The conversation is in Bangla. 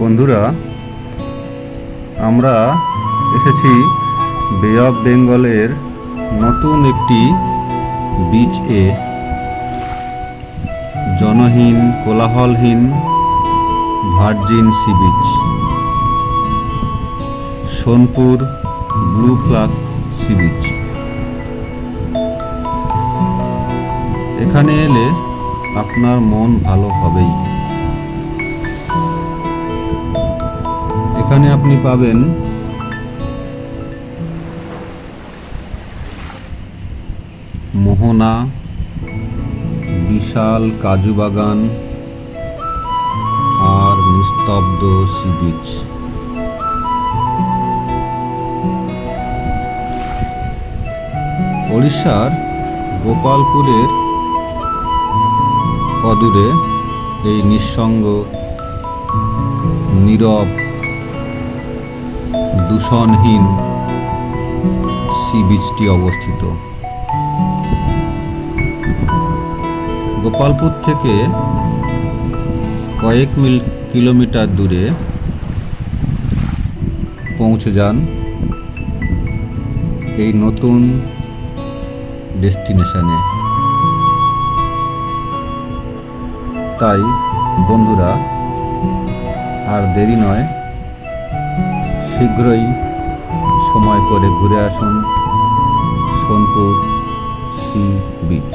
বন্ধুরা, আমরা এসেছি বে অফ বেঙ্গলের নতুন একটি বিচে, জনহীন কোলাহলহীন virgin sea beach, Sonpur blue flag sea beach. এখানে এলে আপনার মন ভালো হবেই। এখানে আপনি পাবেন মোহনা, বিশাল কাজু বাগান আর নিস্তব্ধ সি বিচ। ওড়িশার গোপালপুরের অদূরে এই নিঃসঙ্গ, নীরব, দূষণহীন সি বিচটি অবস্থিত। গোপালপুর থেকে কয়েক কিলোমিটার দূরে পৌঁছে যান এই নতুন ডেস্টিনেশনে। তাই বন্ধুরা, আর দেরি নয়, শীঘ্রই সময় করে ঘুরে আসুন সোনপুর সি বিচ।